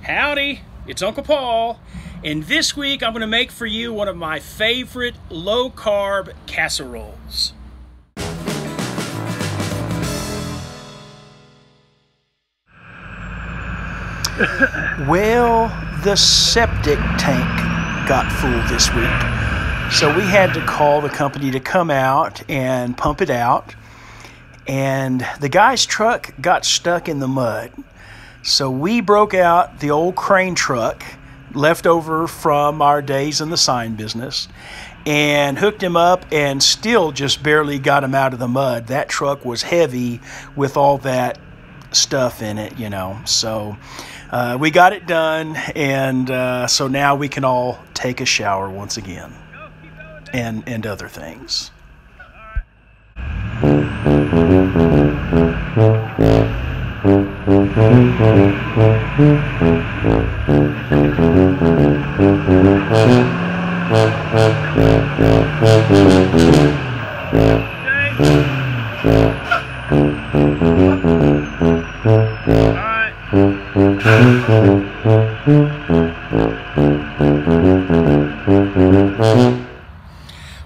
Howdy, it's Uncle Paul, and this week I'm going to make for you one of my favorite low-carb casseroles. Well, the septic tank got full this week, so we had to call the company to come out and pump it out, and the guy's truck got stuck in the mud. So we broke out the old crane truck left over from our days in the sign business and hooked him up and still just barely got him out of the mud. That truck was heavy with all that stuff in it, you know. So we got it done, and so now we can all take a shower once again and other things.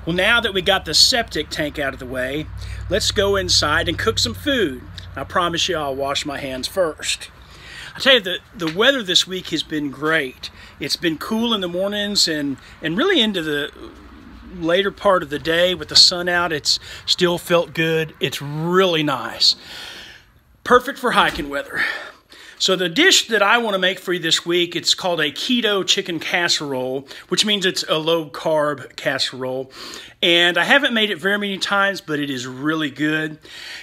Well, now that we got the septic tank out of the way, let's go inside and cook some food. I promise you I'll wash my hands first. I tell you, the weather this week has been great. It's been cool in the mornings and really into the later part of the day with the sun out. It's still felt good. It's really nice. Perfect for hiking weather. So the dish that I want to make for you this week, it's called a keto chicken casserole, which means it's a low-carb casserole. And I haven't made it very many times, but it is really good.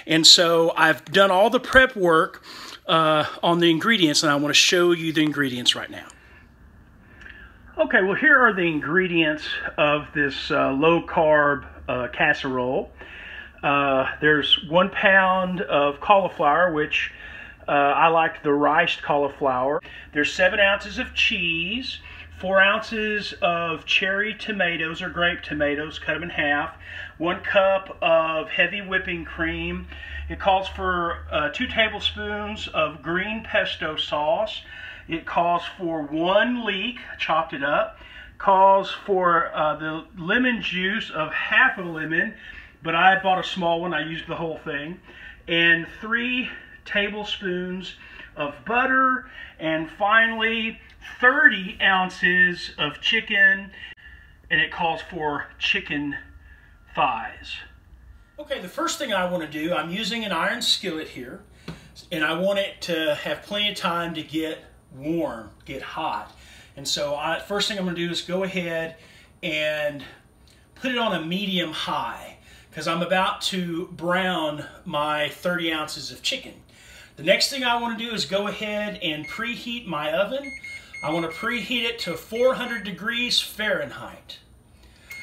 And so I've done all the prep work on the ingredients, and I want to show you the ingredients right now. Okay, well, here are the ingredients of this low-carb casserole. There's 1 pound of cauliflower, which I like the riced cauliflower. There's 7 ounces of cheese, 4 ounces of cherry tomatoes or grape tomatoes, cut them in half, 1 cup of heavy whipping cream. It calls for 2 tablespoons of green pesto sauce. It calls for 1 leek, chopped it up. Calls for the lemon juice of half a lemon, but I bought a small one. I used the whole thing. And 3 tablespoons of butter, and finally 30 ounces of chicken, and it calls for chicken thighs. Okay, the first thing I want to do, I'm using an iron skillet here, and I want it to have plenty of time to get warm, get hot. And so first thing I'm going to do is go ahead and put it on a medium high, because I'm about to brown my 30 ounces of chicken. The next thing I want to do is go ahead and preheat my oven. I want to preheat it to 400 degrees Fahrenheit.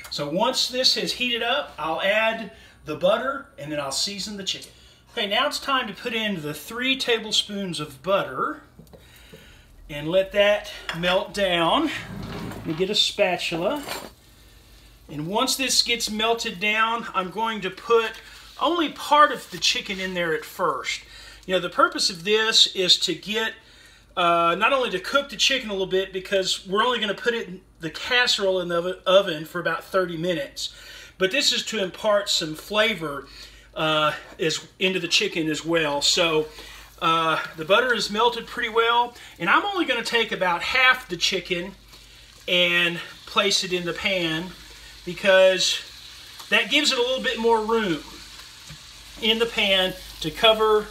So once this has heated up, I'll add the butter and then I'll season the chicken. Okay, now it's time to put in the 3 tablespoons of butter and let that melt down. Let me get a spatula. And once this gets melted down, I'm going to put only part of the chicken in there at first. You know, the purpose of this is to get, not only to cook the chicken a little bit, because we're only going to put it in the casserole in the oven for about 30 minutes. But this is to impart some flavor into the chicken as well. So the butter is melted pretty well. And I'm only going to take about half the chicken and place it in the pan, because that gives it a little bit more room in the pan to cover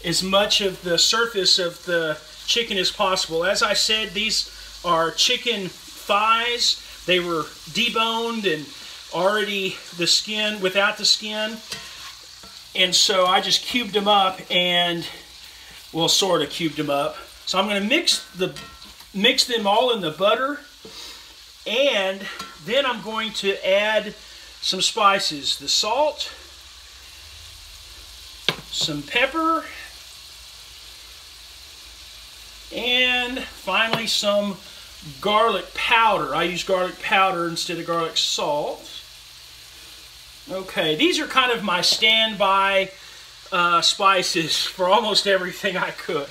as much of the surface of the chicken as possible. As I said, these are chicken thighs. They were deboned and already the skin, without the skin. And so I just cubed them up and, well, sort of cubed them up. So I'm going to mix them all in the butter, and then I'm going to add some spices. The salt, some pepper, and finally some garlic powder. I use garlic powder instead of garlic salt. Okay, these are kind of my standby spices for almost everything I cook.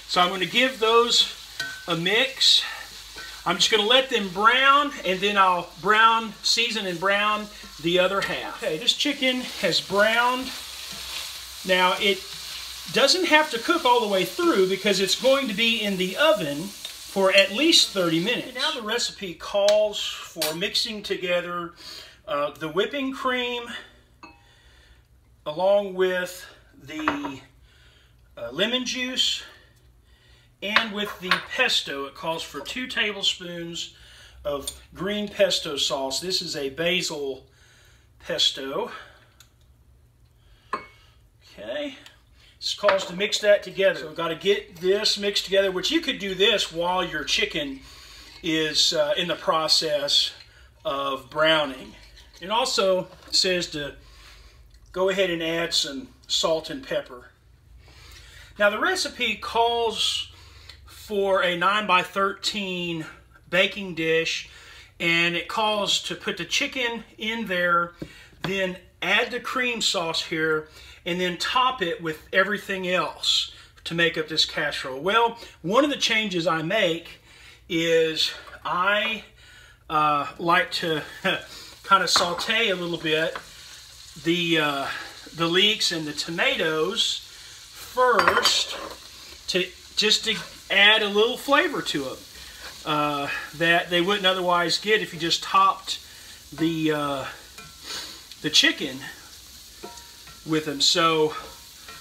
So I'm going to give those a mix. I'm just going to let them brown, and then I'll season and brown the other half. Okay, this chicken has browned. Now, it doesn't have to cook all the way through because it's going to be in the oven for at least 30 minutes. Now the recipe calls for mixing together the whipping cream along with the lemon juice and with the pesto. It calls for 2 tablespoons of green pesto sauce. This is a basil pesto. Okay. This calls to mix that together. So we've got to get this mixed together, which you could do this while your chicken is in the process of browning. It also says to go ahead and add some salt and pepper. Now the recipe calls for a 9x13 baking dish, and it calls to put the chicken in there, then add the cream sauce here, and then top it with everything else to make up this casserole. Well, one of the changes I make is I like to kind of saute a little bit the leeks and the tomatoes first just to add a little flavor to them that they wouldn't otherwise get if you just topped the chicken with them. So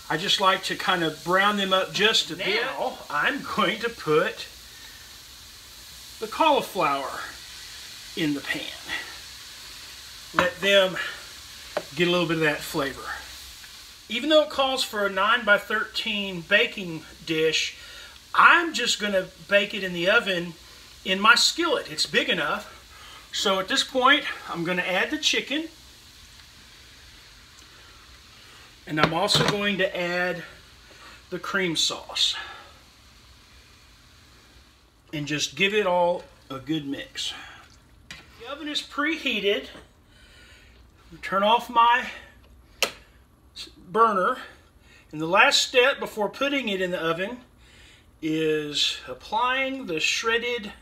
I just like to kind of brown them up just a bit. Now I'm going to put the cauliflower in the pan. Let them get a little bit of that flavor. Even though it calls for a 9x13 baking dish, I'm just going to bake it in the oven in my skillet. It's big enough. So at this point, I'm going to add the chicken. And I'm also going to add the cream sauce. And just give it all a good mix. The oven is preheated. Turn off my burner. And the last step before putting it in the oven is applying the shredded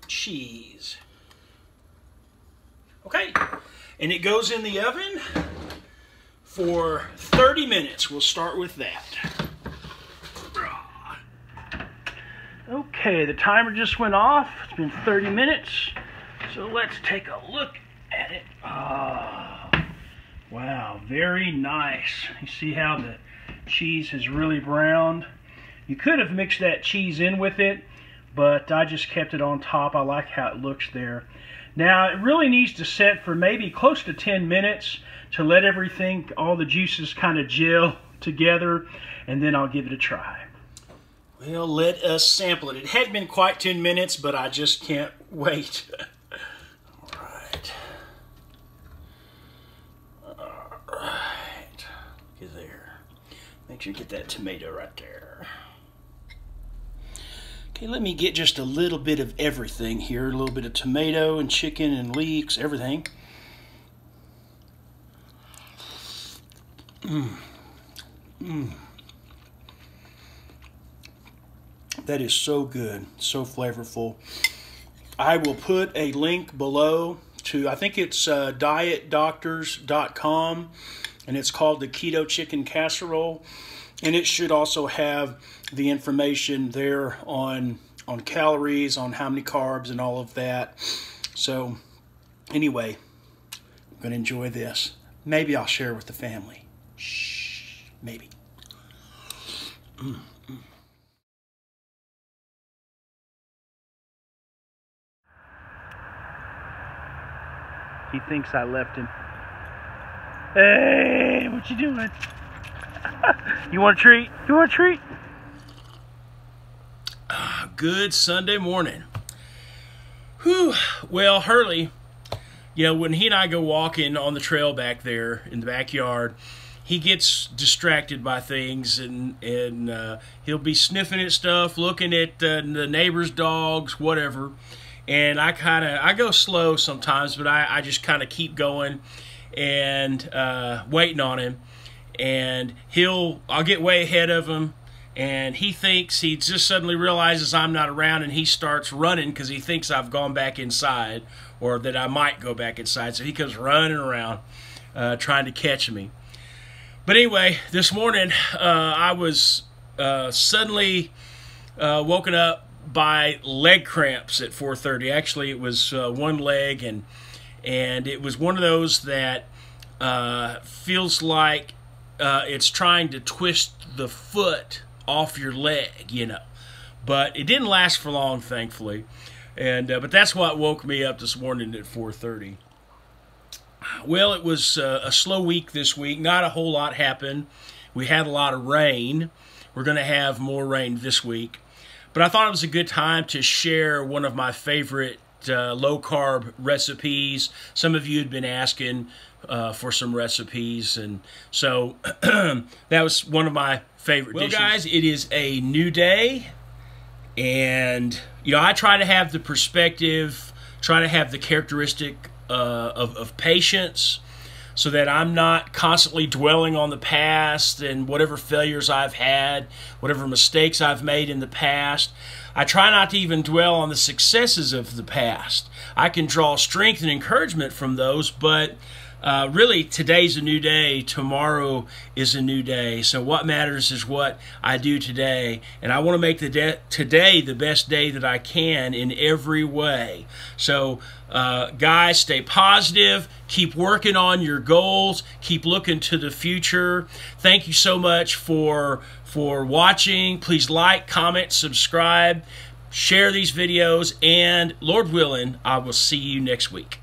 cheese. Okay, and it goes in the oven for 30 minutes. We'll start with that. Okay, the timer just went off. It's been 30 minutes. So let's take a look at it. Oh, wow, very nice. You see how the cheese has really browned? You could have mixed that cheese in with it, but I just kept it on top. I like how it looks there. Now, it really needs to set for maybe close to 10 minutes to let everything, all the juices kind of gel together, and then I'll give it a try. Well, let us sample it. It had been quite 10 minutes, but I just can't wait. All right. Look at there. Make sure you get that tomato right there. Okay, let me get just a little bit of everything here. A little bit of tomato and chicken and leeks, everything. That is so good, so flavorful. I will put a link below to, I think it's dietdoctors.com, and it's called the Keto Chicken Casserole. And it should also have the information there on calories, on how many carbs and all of that. So anyway, I'm going to enjoy this. Maybe I'll share with the family. Shh, maybe. He thinks I left him. Hey, what you doing? You want a treat? You want a treat? Good Sunday morning. Whew. Well, Hurley, you know, when he and I go walking on the trail back there in the backyard, he gets distracted by things, and he'll be sniffing at stuff, looking at the neighbor's dogs, whatever. And I go slow sometimes, but I just kind of keep going and waiting on him. And I'll get way ahead of him, and he just suddenly realizes I'm not around, and he starts running because he thinks I've gone back inside, or that I might go back inside. So he comes running around trying to catch me. But anyway, this morning I was suddenly woken up by leg cramps at 4:30. Actually, it was one leg, and it was one of those that feels like it's trying to twist the foot off your leg, you know. But it didn't last for long, thankfully. And but that's what woke me up this morning at 4:30. Well, it was a slow week this week. Not a whole lot happened. We had a lot of rain. We're going to have more rain this week. But I thought it was a good time to share one of my favorite low-carb recipes. Some of you had been asking for some recipes, and so that was one of my favorite dishes. Well, guys, it is a new day, and you know, I try to have the perspective, try to have the characteristic of patience, so that I'm not constantly dwelling on the past and whatever failures I've had, whatever mistakes I've made in the past. I try not to even dwell on the successes of the past. I can draw strength and encouragement from those, but really, today's a new day. Tomorrow is a new day. So what matters is what I do today. And I want to make today the best day that I can in every way. So guys, stay positive. Keep working on your goals. Keep looking to the future. Thank you so much for watching. Please like, comment, subscribe, share these videos, and Lord willing, I will see you next week.